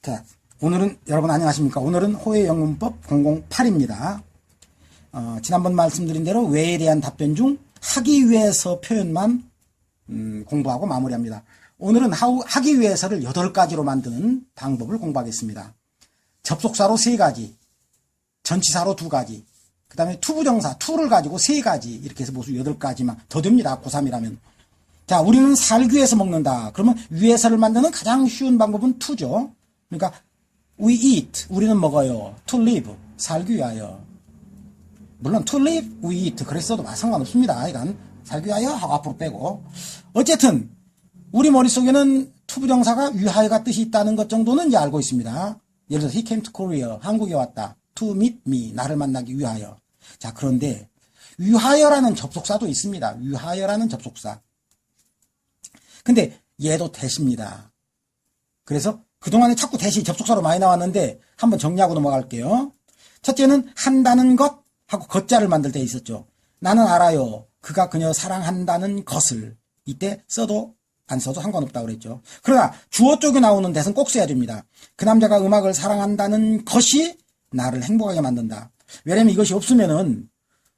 자, 오늘은 여러분 안녕하십니까? 오늘은 호혜영문법 008입니다. 지난번 말씀드린 대로 왜에 대한 답변 중 하기 위해서 표현만 공부하고 마무리합니다. 오늘은 하기 위해서를 8가지로 만드는 방법을 공부하겠습니다. 접속사로 3가지, 전치사로 2가지, 그 다음에 투부정사, 투를 가지고 3가지, 이렇게 해서 모두 8가지만 더 됩니다. 고3이라면. 자, 우리는 살기 위해서 먹는다. 그러면 위해서를 만드는 가장 쉬운 방법은 투죠. 그러니까 we eat, 우리는 먹어요. to live, 살기 위하여. 물론 to live, we eat 그랬어도 상관없습니다. 이건 살기 위하여 하고 앞으로 빼고. 어쨌든 우리 머릿속에는 투부정사가 위하여가 뜻이 있다는 것 정도는 이제 알고 있습니다. 예를 들어서 he came to Korea, 한국에 왔다. to meet me, 나를 만나기 위하여. 자, 그런데 위하여라는 접속사도 있습니다. 위하여라는 접속사. 근데 얘도 대시입니다. 그래서 그동안에 자꾸 대시 접속사로 많이 나왔는데 한번 정리하고 넘어갈게요. 첫째는 한다는 것 하고 것자를 만들 때 있었죠. 나는 알아요. 그가 그녀 사랑한다는 것을. 이때 써도 안 써도 상관없다고 그랬죠. 그러나 주어 쪽에 나오는 데서는 꼭 써야 됩니다. 그 남자가 음악을 사랑한다는 것이 나를 행복하게 만든다. 왜냐면 이것이 없으면은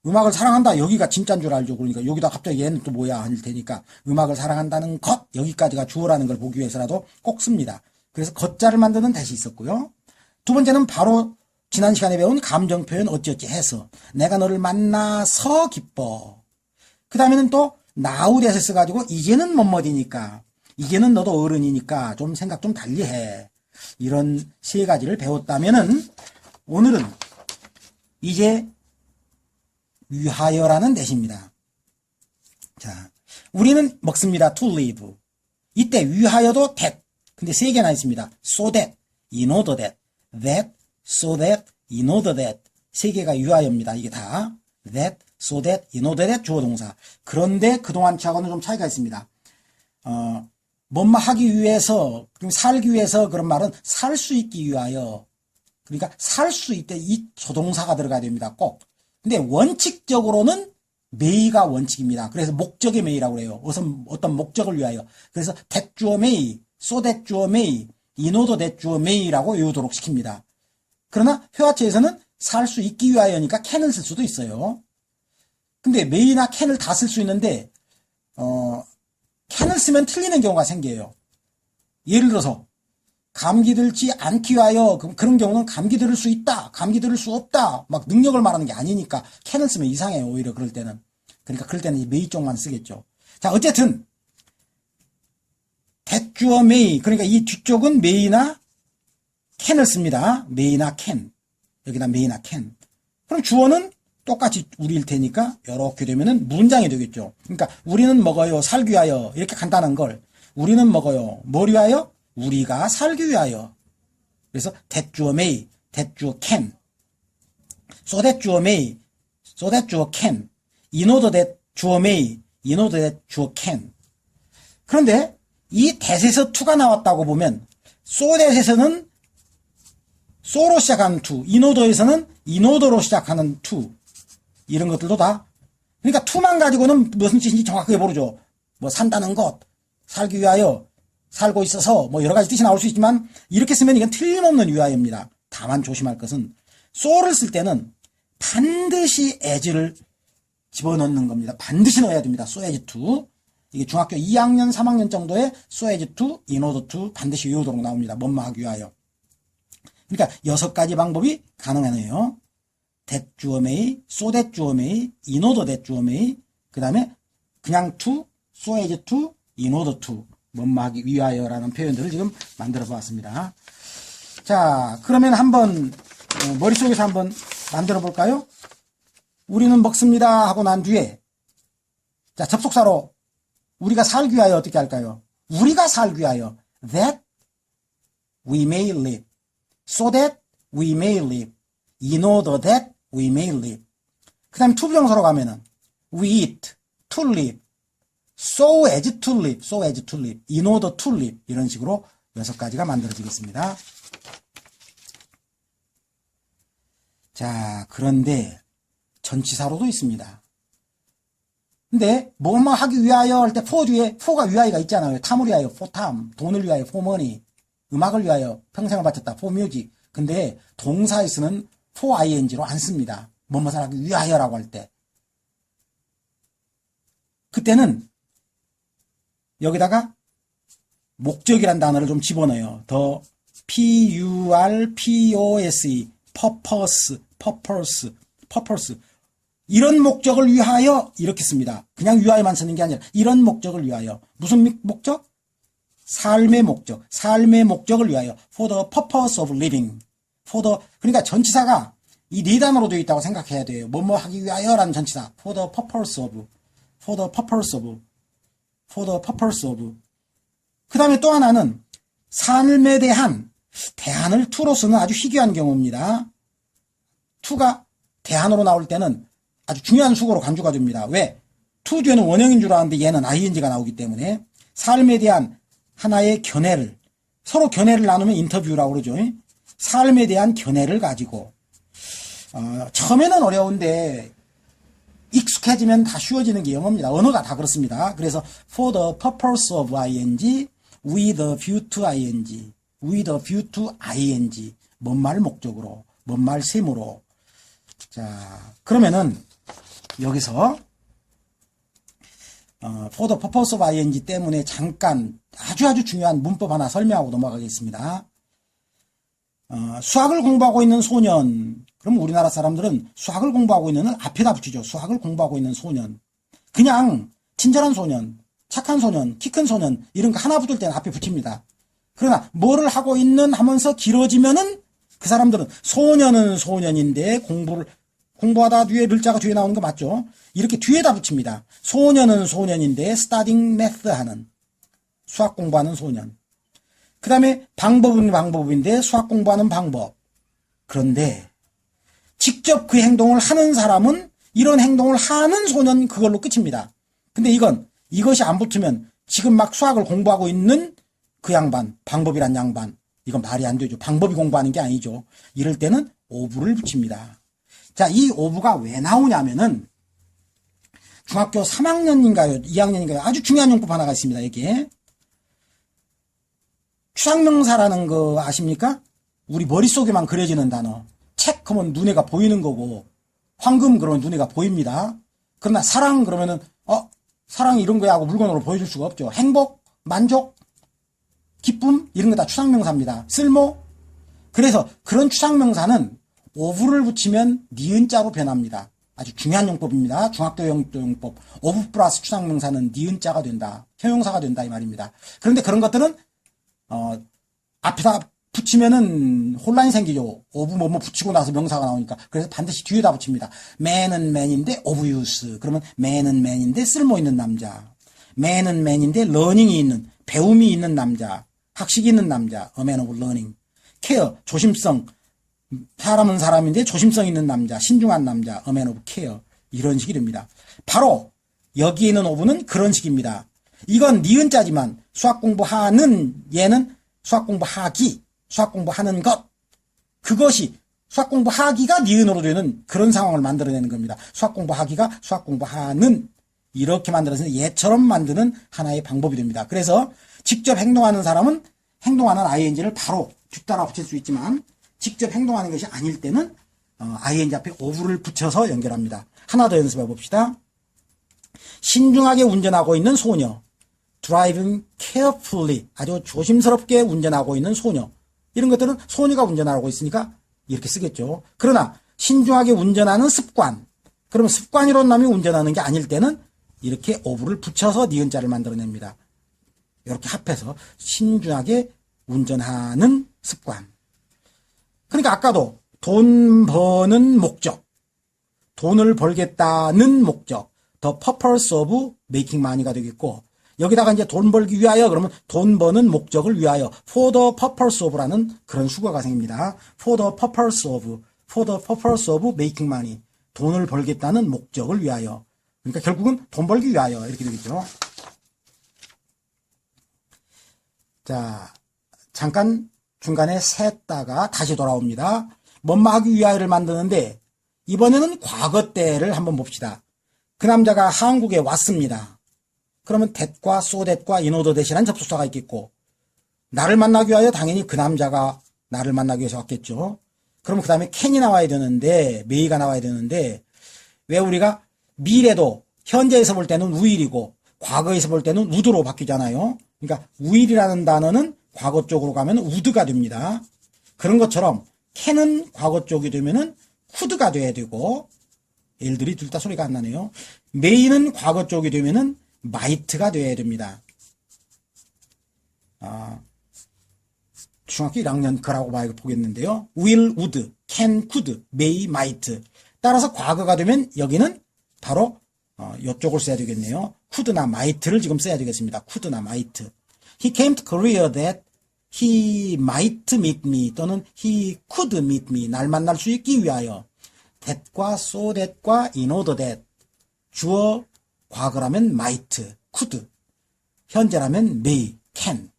음악을 사랑한다 여기가 진짜인 줄 알죠. 그러니까 여기다 갑자기 얘는 또 뭐야 할 테니까 음악을 사랑한다는 것 여기까지가 주어라는 걸 보기 위해서라도 꼭 씁니다. 그래서 것자를 만드는 대시 있었고요. 두 번째는 바로 지난 시간에 배운 감정 표현 어찌어찌 해서 내가 너를 만나서 기뻐. 그 다음에는 또 now 대세 써가지고 이제는 뭐뭐디니까 이제는 너도 어른이니까 좀 생각 좀 달리해. 이런 3가지를 배웠다면은 오늘은 이제 위하여라는 대시입니다. 자, 우리는 먹습니다. to live. 이때 위하여도 that. 근데 3개나 있습니다. so that, in order that, that, so that, in order that. 3개가 위하여입니다. 이게 다. that, so that, in order that 주어 동사. 그런데 그동안 하고는 좀 차이가 있습니다. 뭐뭐 하기 위해서, 살기 위해서 그런 말은 살 수 있기 위하여. 그러니까 살 수 있대 이 조동사가 들어가야 됩니다. 꼭. 근데 원칙적으로는 may가 원칙입니다. 그래서 목적의 may라고 해요. 어떤 목적을 위하여. 그래서 that 주어 may, so that 주어 may, in order that 주어 may라고 외우도록 시킵니다. 그러나 회화체에서는 살 수 있기 위하여니까 can을 쓸 수도 있어요. 근데 may나 can을 다 쓸 수 있는데 can을 쓰면 틀리는 경우가 생겨요. 예를 들어서 감기 들지 않기 위하여 그런 경우는 감기 들을 수 있다, 감기 들을 수 없다, 막 능력을 말하는 게 아니니까 can을 쓰면 이상해요. 오히려 그럴 때는. 그러니까 그럴 때는 이 may 쪽만 쓰겠죠. 자, 어쨌든 that 주어 may, 그러니까 이 뒤쪽은 may나 can을 씁니다. may나 can. 여기다 may나 can. 그럼 주어는 똑같이 우리일 테니까 이렇게 되면은 문장이 되겠죠. 그러니까 우리는 먹어요, 살기 위하여. 이렇게 간단한 걸 우리는 먹어요. 뭘 위하여? 우리가 살기 위하여. 그래서 that 주어 may, that 주어 can, so that 주어 may, so that 주어 can, in order that 주어 may, in order that 주어 can. 그런데 이 that에서 to가 나왔다고 보면 so that에서는 so로 시작하는 to, in order에서는 in order로 시작하는 to, 이런 것들도 다 그러니까 to만 가지고는 무슨 뜻인지 정확하게 모르죠. 뭐 산다는 것, 살기 위하여, 살고 있어서 뭐 여러 가지 뜻이 나올 수 있지만 이렇게 쓰면 이건 틀림없는 위하여입니다. 다만 조심할 것은 so를 쓸 때는 반드시 as를 집어넣는 겁니다. 반드시 넣어야 됩니다. so as to. 이게 중학교 2학년, 3학년 정도에 so as to, in order to 반드시 외우도록 나옵니다. 뭐뭐 하기 위하여. 그러니까 6가지 방법이 가능하네요. that 주어 may, so that 주어 may, in order that 주어 may, 그 다음에 그냥 to, so as to, in order to. 뭐뭐 하기 위하여라는 표현들을 지금 만들어 보았습니다. 자, 그러면 한번 머릿속에서 한번 만들어 볼까요? 우리는 먹습니다 하고 난 뒤에 자, 접속사로 우리가 살기 위하여 어떻게 할까요? 우리가 살기 위하여 that we may live, so that we may live, in order that we may live. 그 다음에 투부정사로 가면은 we eat, to live, so as to live, so as to live, in order to live. 이런 식으로 6가지가 만들어지겠습니다. 자, 그런데 전치사로도 있습니다. 근데 뭐뭐 하기 위하여 할 때 for 뒤에 for가 위하여가 있잖아요. 탐을 위하여, for 탐, 돈을 위하여, for money, 음악을 위하여 평생을 바쳤다. for music. 근데 동사에 쓰는 for ing로 안 씁니다. 뭐뭐를 하기 위하여라고 할 때. 그때는 여기다가 목적이란 단어를 좀 집어넣어요. 더 purpose, purpose. 이런 목적을 위하여 이렇게 씁니다. 그냥 위하여만 쓰는 게 아니라 이런 목적을 위하여. 무슨 목적? 삶의 목적. 삶의 목적을 위하여. For the purpose of living. 그러니까 전치사가 이 네 단어로 되어 있다고 생각해야 돼요. 뭐뭐 하기 위하여라는 전치사. For the purpose of. 그 다음에 또 하나는 삶에 대한 대안을 to로 쓰는 아주 희귀한 경우입니다. to가 대안으로 나올 때는 아주 중요한 수고로 간주가 됩니다. 왜? to 뒤에는 원형인 줄 알았는데 얘는 ing가 나오기 때문에 삶에 대한 하나의 견해를, 서로 견해를 나누면 인터뷰라고 그러죠. 삶에 대한 견해를 가지고 처음에는 어려운데 익숙해지면 다 쉬워지는 게 영어입니다. 언어가 다 그렇습니다. 그래서 for the purpose of ing, with a view to ing, with a view to ing, 뭔 말 목적으로, 뭔 말 셈으로. 자, 그러면은 여기서 for the purpose of ing 때문에 잠깐 아주 중요한 문법 하나 설명하고 넘어가겠습니다. 수학을 공부하고 있는 소년. 그럼 우리나라 사람들은 수학을 공부하고 있는을 앞에다 붙이죠. 수학을 공부하고 있는 소년. 그냥 친절한 소년, 착한 소년, 키 큰 소년 이런 거 하나 붙을 때는 앞에 붙입니다. 그러나 뭐를 하고 있는 하면서 길어지면은 그 사람들은 소년은 소년인데 공부하다 뒤에 글자가 뒤에 나오는 거 맞죠? 이렇게 뒤에다 붙입니다. 소년은 소년인데 studying math 하는 수학 공부하는 소년. 그 다음에 방법은 방법인데 수학 공부하는 방법. 그런데 직접 그 행동을 하는 사람은 이런 행동을 하는 소년 그걸로 끝입니다. 근데 이것이 안 붙으면 지금 막 수학을 공부하고 있는 그 양반, 방법이란 양반, 이건 말이 안 되죠. 방법이 공부하는 게 아니죠. 이럴 때는 오브를 붙입니다. 자, 이 오브가 왜 나오냐면은 중학교 3학년인가요? 2학년인가요? 아주 중요한 용법 하나가 있습니다. 여기에. 추상명사라는 거 아십니까? 우리 머릿속에만 그려지는 단어. 책 하면 눈에가 보이는 거고, 황금 그러면 눈에가 보입니다. 그러나 사랑 그러면은 사랑이 이런 거야 하고 물건으로 보여줄 수가 없죠. 행복, 만족, 기쁨 이런 거 다 추상명사입니다. 쓸모. 그래서 그런 추상명사는 오브를 붙이면 니은자로 변합니다. 아주 중요한 용법입니다. 중학교 용법. 오브 플러스 추상명사는 니은자가 된다. 형용사가 된다 이 말입니다. 그런데 그런 것들은 앞에다 붙이면은 혼란이 생기죠. 오브 뭐뭐 붙이고 나서 명사가 나오니까. 그래서 반드시 뒤에다 붙입니다. man은 man인데 of use. 그러면 man은 man인데 쓸모 있는 남자. man은 man인데 learning이 있는, 배움이 있는 남자. 학식이 있는 남자. a man of learning. care, 조심성. 사람은 사람인데 조심성 있는 남자. 신중한 남자. a man of care. 이런 식이 됩니다. 바로 여기에 있는 of는 그런 식입니다. 이건 니은자지만 수학 공부하는 얘는 수학 공부하기. 수학 공부하는 것. 그것이 수학 공부하기가 니은으로 되는 그런 상황을 만들어내는 겁니다. 수학 공부하기가 수학 공부하는 이렇게 만들어서 얘처럼 만드는 하나의 방법이 됩니다. 그래서 직접 행동하는 사람은 행동하는 ing를 바로 뒤따라 붙일 수 있지만 직접 행동하는 것이 아닐 때는 ing 앞에 of를 붙여서 연결합니다. 하나 더 연습해 봅시다. 신중하게 운전하고 있는 소녀. driving carefully. 아주 조심스럽게 운전하고 있는 소녀. 이런 것들은 소녀가 운전하고 있으니까 이렇게 쓰겠죠. 그러나 신중하게 운전하는 습관. 그러면 습관이론 놈이 운전하는 게 아닐 때는 이렇게 of를 붙여서 니은자를 만들어냅니다. 이렇게 합해서 신중하게 운전하는 습관. 그러니까 아까도 돈 버는 목적. 돈을 벌겠다는 목적. The purpose of making money가 되겠고 여기다가 이제 돈 벌기 위하여 그러면 돈 버는 목적을 위하여 for the purpose of라는 그런 수거가 생깁니다. for the purpose of making money. 돈을 벌겠다는 목적을 위하여. 그러니까 결국은 돈 벌기 위하여 이렇게 되겠죠. 자, 잠깐 중간에 샜다가 다시 돌아옵니다. 뭔마 하기 위하여를 만드는데 이번에는 과거 때를 한번 봅시다. 그 남자가 한국에 왔습니다. 그러면 that과 so that과 in order that이라는 접속사가 있겠고 나를 만나기 위하여 당연히 그 남자가 나를 만나기 위해서 왔겠죠. 그럼 그 다음에 can이 나와야 되는데, may가 나와야 되는데, 왜 우리가 미래도 현재에서 볼 때는 will이고 과거에서 볼 때는 would로 바뀌잖아요. 그러니까 will이라는 단어는 과거 쪽으로 가면 would가 됩니다. 그런 것처럼 can은 과거 쪽이 되면은 could가 돼야 되고, 얘들이 둘 다 소리가 안 나네요. may는 과거 쪽이 되면은 might가 돼야 됩니다. 중학교 1학년 거라고 보겠는데요. will, would, can, could, may, might. 따라서 과거가 되면 여기는 바로 이쪽을 써야 되겠네요. could나 might를 지금 써야 되겠습니다. could나 might. He came to Korea that he might meet me 또는 he could meet me. 날 만날 수 있기 위하여. that과 so that과 in order that. 주어 과거라면 might, could. 현재라면 may, can.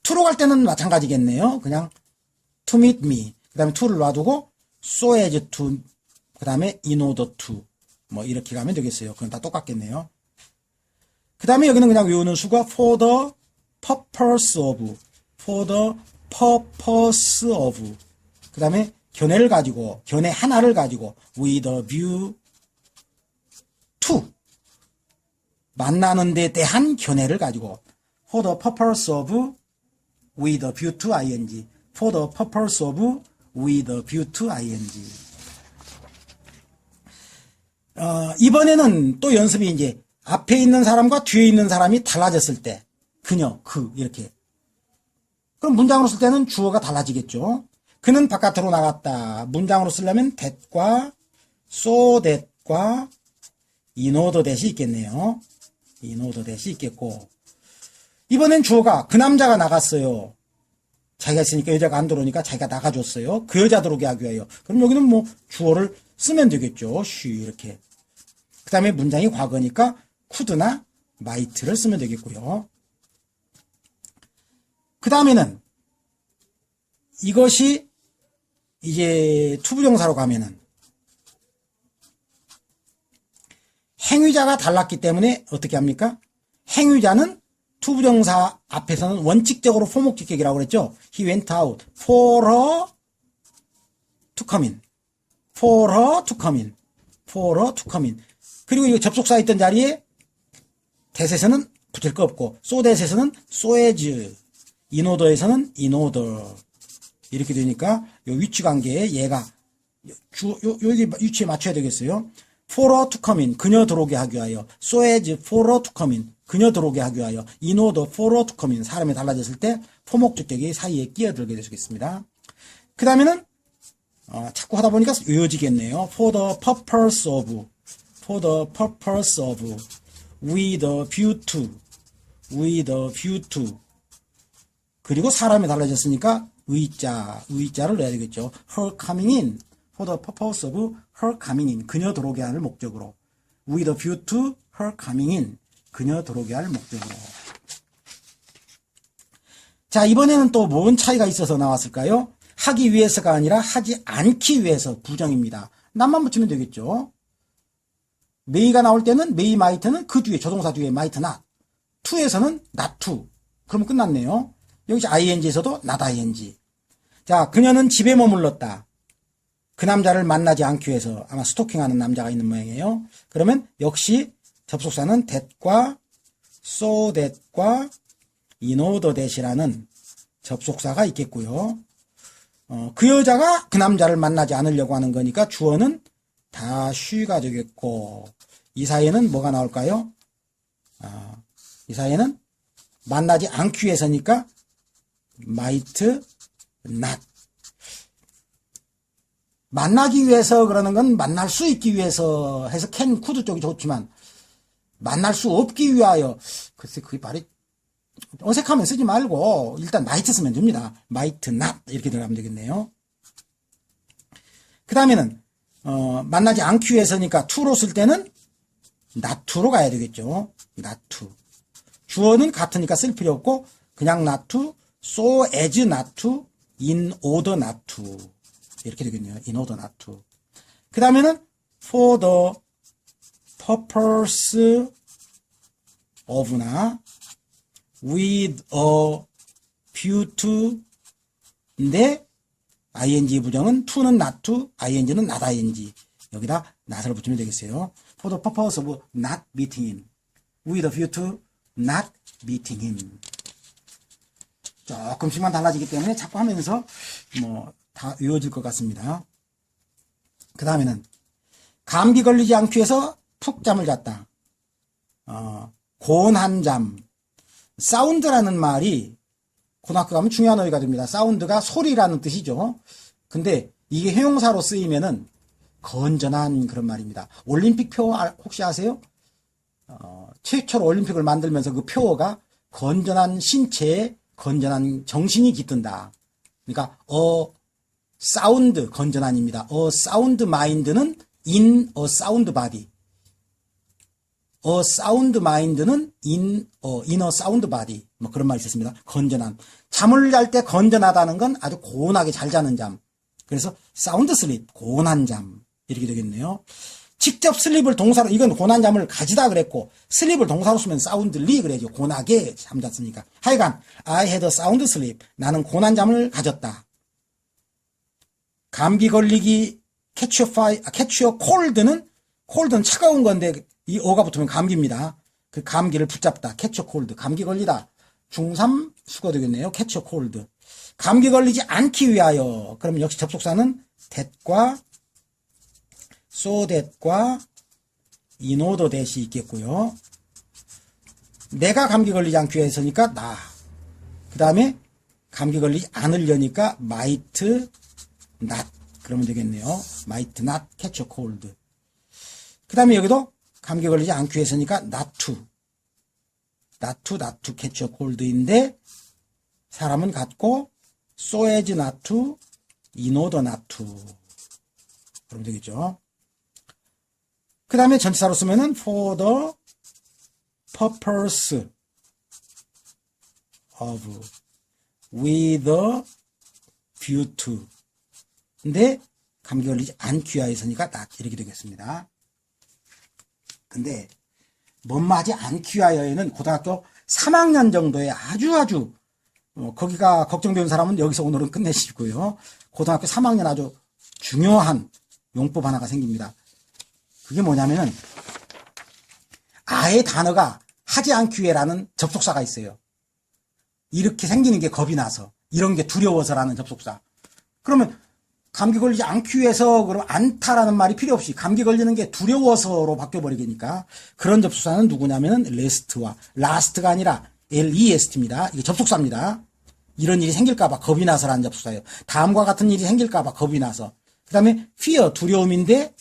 to로 갈 때는 마찬가지겠네요. 그냥 to meet me. 그 다음에 to를 놔두고 so as to. 그 다음에 in order to. 뭐 이렇게 가면 되겠어요. 그건 다 똑같겠네요. 그 다음에 여기는 그냥 외우는 수가 for the purpose of. for the purpose of. 그 다음에 견해를 가지고, 견해 하나를 가지고 with a view to. 만나는 데 대한 견해를 가지고 for the purpose of with a view to ing. for the purpose of with a view to ing. 이번에는 또 연습이 이제 앞에 있는 사람과 뒤에 있는 사람이 달라졌을 때 그녀, 그 이렇게. 그럼 문장으로 쓸 때는 주어가 달라지겠죠. 그는 바깥으로 나갔다. 문장으로 쓰려면 that과 so that과 in order that이 있겠네요. in order that이 있겠고, 이번엔 주어가 그 남자가 나갔어요. 자기가 있으니까 여자가 안 들어오니까 자기가 나가줬어요. 그 여자 들어오게 하기 위하여. 그럼 여기는 뭐 주어를 쓰면 되겠죠. 쉬 이렇게. 그 다음에 문장이 과거니까 could나 might를 쓰면 되겠고요. 그 다음에는 이것이 이제 투부정사로 가면은 행위자가 달랐기 때문에 어떻게 합니까? 행위자는 투부정사 앞에서는 원칙적으로 포목직격이라고 그랬죠. He went out for her to come in. for her to come in. for her to come in. 그리고 이 접속사 있던 자리에 that에서는 붙일 거 없고 so that에서는 so as, in order에서는 in order. 이렇게 되니까 요 위치 관계에 얘가 여기 위치에 맞춰야 되겠어요. for her to come in. 그녀 들어오게 하기 위하여. so as for her to come in. 그녀 들어오게 하기 위하여. in order for her to come in. 사람이 달라졌을 때 포목적격이 사이에 끼어들게 되겠습니다. 그 다음에는 자꾸 하다 보니까 외워지겠네요. for the purpose of. for the purpose of. with a view to. with a view to. 그리고 사람이 달라졌으니까 의자를 넣어야 되겠죠. her coming in. for the purpose of her coming in. 그녀 들어오게 할 목적으로. with a view to her coming in. 그녀 들어오게 할 목적으로. 자, 이번에는 또 뭔 차이가 있어서 나왔을까요? 하기 위해서가 아니라 하지 않기 위해서 부정입니다. 남만 붙이면 되겠죠. may가 나올 때는 may, might는 그 뒤에 조동사 뒤에 might not. to에서는 not to. 그러면 끝났네요. 여기 ing에서도 not ing. 자, 그녀는 집에 머물렀다. 그 남자를 만나지 않기 위해서. 아마 스토킹하는 남자가 있는 모양이에요. 그러면 역시 접속사는 that과 so that과 in order that이라는 접속사가 있겠고요. 그 여자가 그 남자를 만나지 않으려고 하는 거니까 주어는 다 she가 되겠고, 이 사이에는 뭐가 나올까요? 이 사이에는 만나지 않기 위해서니까 might not. 만나기 위해서 그러는 건 만날 수 있기 위해서 해서 can, could 쪽이 좋지만 만날 수 없기 위하여, 글쎄 그게 말이 어색하면 쓰지 말고 일단 might 쓰면 됩니다. might not 이렇게 들어가면 되겠네요. 그 다음에는 만나지 않기 위해서니까 to로 쓸 때는 not to로 가야 되겠죠. not to. 주어는 같으니까 쓸 필요 없고 그냥 not to, so as not to, in order not to 이렇게 되겠네요. in order not to. 그 다음에는 for the purpose of나 with a view to인데 ing 부정은 to는 not to, ing는 not ing. 여기다 not을 붙이면 되겠어요. For the purpose of not meeting him. With a view to not meeting him. 조금씩만 달라지기 때문에 자꾸 하면서 다 외워질 것 같습니다. 그 다음에는 감기 걸리지 않기 위해서 푹 잠을 잤다. 곤한 잠. 사운드라는 말이 고등학교 가면 중요한 어휘가 됩니다. 사운드가 소리라는 뜻이죠. 근데 이게 형용사로 쓰이면은 건전한 그런 말입니다. 올림픽 표 혹시 아세요? 최초로 올림픽을 만들면서 그 표어가 건전한 신체에 건전한 정신이 깃든다. 그러니까 사운드 건전한입니다. 사운드 마인드는 in a sound body. 사운드 마인드는 in a sound body. 그런 말이 있었습니다. 건전한. 잠을 잘 때 건전하다는 건 아주 고운하게 잘 자는 잠. 그래서 사운드 슬립, 고운한 잠. 이렇게 되겠네요. 직접 슬립을 동사로, 이건 고운한 잠을 가지다 그랬고, 슬립을 동사로 쓰면 사운드리 그래야죠. 고운하게 잠잤으니까. 하여간, I had a sound sleep. 나는 고운한 잠을 가졌다. 감기 걸리기, catch your cold는 차가운 건데, 이 어가 붙으면 감기입니다. 그 감기를 붙잡다. catch a cold. 감기 걸리다. 중3 수거 되겠네요. catch a cold. 감기 걸리지 않기 위하여. 그러면 역시 접속사는 that과 so that과 in order that이 있겠고요. 내가 감기 걸리지 않기 위해서니까 나. 그 다음에 감기 걸리지 않으려니까 might not. 그러면 되겠네요. might not catch a cold. 그 다음에 여기도 감기 걸리지 않기 위해서니까 not to catch a cold인데 사람은 같고 so as not to, in order not to. 그러면 되겠죠. 그 다음에 전치사로 쓰면은 for the purpose of, with a view to. 근데 감기 걸리지 않기 위하여서니까 not 이렇게 되겠습니다. 근데 뭐하지 않기 위하여에는 고등학교 3학년 정도에 아주 거기가 걱정되는 사람은 여기서 오늘은 끝내시고요. 고등학교 3학년 아주 중요한 용법 하나가 생깁니다. 그게 뭐냐면은 아예 단어가 하지 않기 위해라는 접속사가 있어요. 이렇게 생기는 게 겁이 나서, 이런 게 두려워서라는 접속사. 그러면 감기 걸리지 않기 위해서, 그럼 않다라는 말이 필요 없이 감기 걸리는 게 두려워서로 바뀌어버리니까 그런 접속사는 누구냐면은 lest와 last가 아니라 lest입니다. 이게 접속사입니다. 이런 일이 생길까봐 겁이 나서라는 접속사예요. 다음과 같은 일이 생길까봐 겁이 나서. 그 다음에 fear, 두려움인데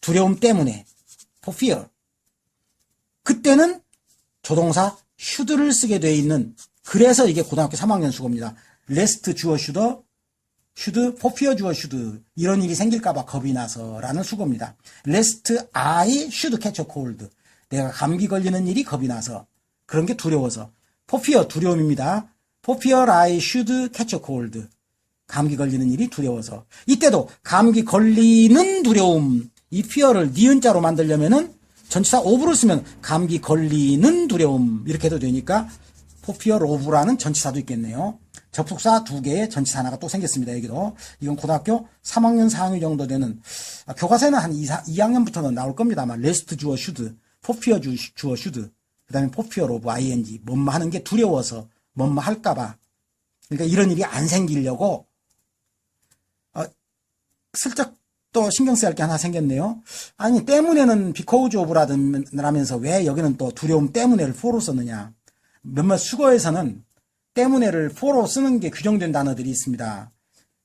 두려움 때문에 for fear. 그때는 조동사 should를 쓰게 돼 있는, 그래서 이게 고등학교 3학년 수고입니다. lest 주어 should, for fear 주어 should. 이런 일이 생길까봐 겁이 나서라는 수고입니다. lest I should catch a cold. 내가 감기 걸리는 일이 겁이 나서. 그런 게 두려워서. for fear 두려움입니다. for fear I should catch a cold. 감기 걸리는 일이 두려워서. 이때도 감기 걸리는 두려움. 이 fear를 니은자로 만들려면은 전치사 of를 쓰면 감기 걸리는 두려움 이렇게 해도 되니까 for fear of라는 전치사도 있겠네요. 접속사 2개의 전치사 하나가 또 생겼습니다. 여기도. 이건 고등학교 3학년 4학년 정도 되는, 교과서에는 한 2학년부터는 나올 겁니다. 아마 lest 주어 should, for fear 주어 should, 그 다음에 for fear of ing, 뭐뭐 하는 게 두려워서 뭐뭐 할까봐. 그러니까 이런 일이 안 생기려고 슬쩍 또 신경 써야 할 게 하나 생겼네요. 아니, 때문에는 because of라면서 왜 여기는 또 두려움 때문에를 for로 썼느냐. 몇몇 수거에서는 때문에를 for로 쓰는 게 규정된 단어들이 있습니다.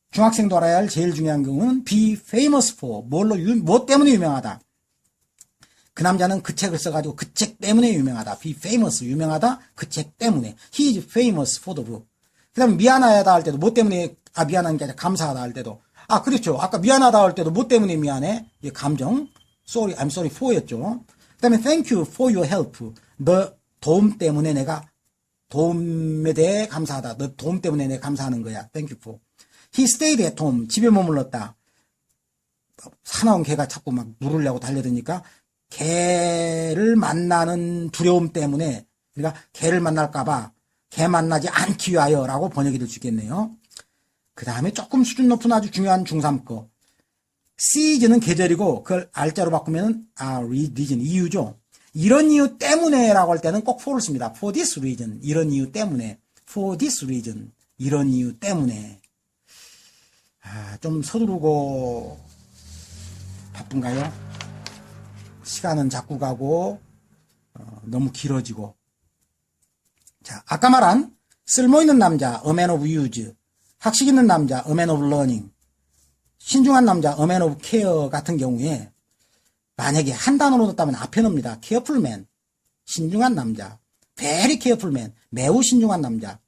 중학생도 알아야 할 제일 중요한 경우는 be famous for, 뭐 때문에 유명하다. 그 남자는 그 책을 써가지고 그 책 때문에 유명하다. be famous, 유명하다. 그 책 때문에. He is famous for the book. 그 다음에 미안하다 할 때도 뭐 때문에, 미안한 게 아니라 감사하다 할 때도. 그렇죠. 아까 미안하다 할 때도 뭐 때문에 미안해? 이게 감정. sorry, I'm sorry for였죠. 그 다음에 thank you for your help. 너 도움 때문에 내가 도움에 대해 감사하다. 너 도움 때문에 내가 감사하는 거야. Thank you for. He stayed at home. 집에 머물렀다. 사나운 개가 자꾸 막 물으려고 달려드니까 개를 만나는 두려움 때문에, 그러니까 개를 만날까봐 개 만나지 않기 위하여 라고 번역이 될 수 있겠네요. 그 다음에 조금 수준 높은 아주 중요한 중3 거. season은 계절이고 그걸 알자로 바꾸면 reason, 이유죠. 이런 이유 때문에 라고 할 때는 꼭 for를 씁니다. for this reason, 이런 이유 때문에. for this reason, 이런 이유 때문에. 좀 서두르고 바쁜가요? 시간은 자꾸 가고 너무 길어지고. 자, 아까 말한 쓸모있는 남자, a man of use, 학식 있는 남자, a man of learning, 신중한 남자, a man of care 같은 경우에 만약에 한 단어로 넣었다면 앞에 넣습니다. careful man, 신중한 남자, very careful man, 매우 신중한 남자.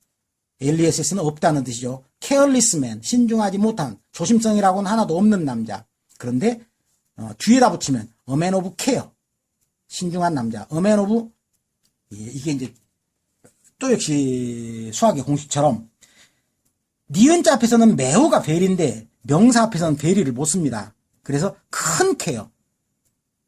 LESS는 없다는 뜻이죠. careless man, 신중하지 못한, 조심성이라고는 하나도 없는 남자. 그런데 뒤에다 붙이면 a man of care, 신중한 남자, a man of, 이게 이제 또 역시 수학의 공식처럼 니은자 앞에서는 매우가 very인데 명사 앞에서는 very를 못 씁니다. 그래서 큰 케어,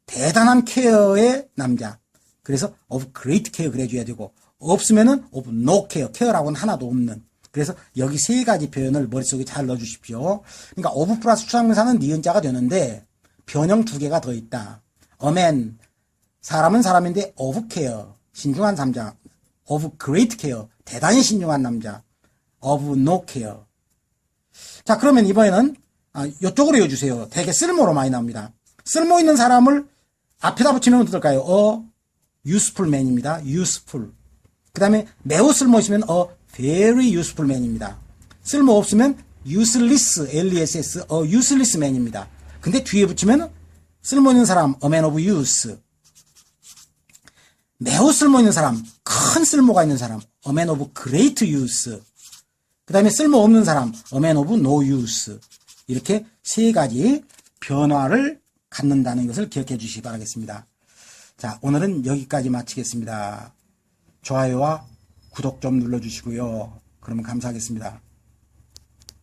대단한 케어의 남자. 그래서 of great care 그래줘야 되고, 없으면은 of no care, 케어라고는 하나도 없는. 그래서 여기 세 가지 표현을 머릿속에 잘 넣어주십시오. 그러니까 of 플러스 추상명사는 니은자가 되는데 변형 두 개가 더 있다. a man, 사람은 사람인데 of care, 신중한 남자. of great care, 대단히 신중한 남자. of no care. 자, 그러면 이번에는 이쪽으로 이어주세요. 되게 쓸모로 많이 나옵니다. 쓸모 있는 사람을 앞에다 붙이면 어떨까요? useful man입니다. useful. 그 다음에 매우 쓸모 있으면 very useful man입니다. 쓸모 없으면 useless, LESS, useless man입니다. 근데 뒤에 붙이면 쓸모 있는 사람, a man of use. 매우 쓸모 있는 사람, 큰 쓸모가 있는 사람, a man of great use. 그 다음에 쓸모 없는 사람, a man of no use. 이렇게 세 가지 변화를 갖는다는 것을 기억해 주시기 바라겠습니다. 자, 오늘은 여기까지 마치겠습니다. 좋아요와 구독 좀 눌러주시고요. 그러면 감사하겠습니다.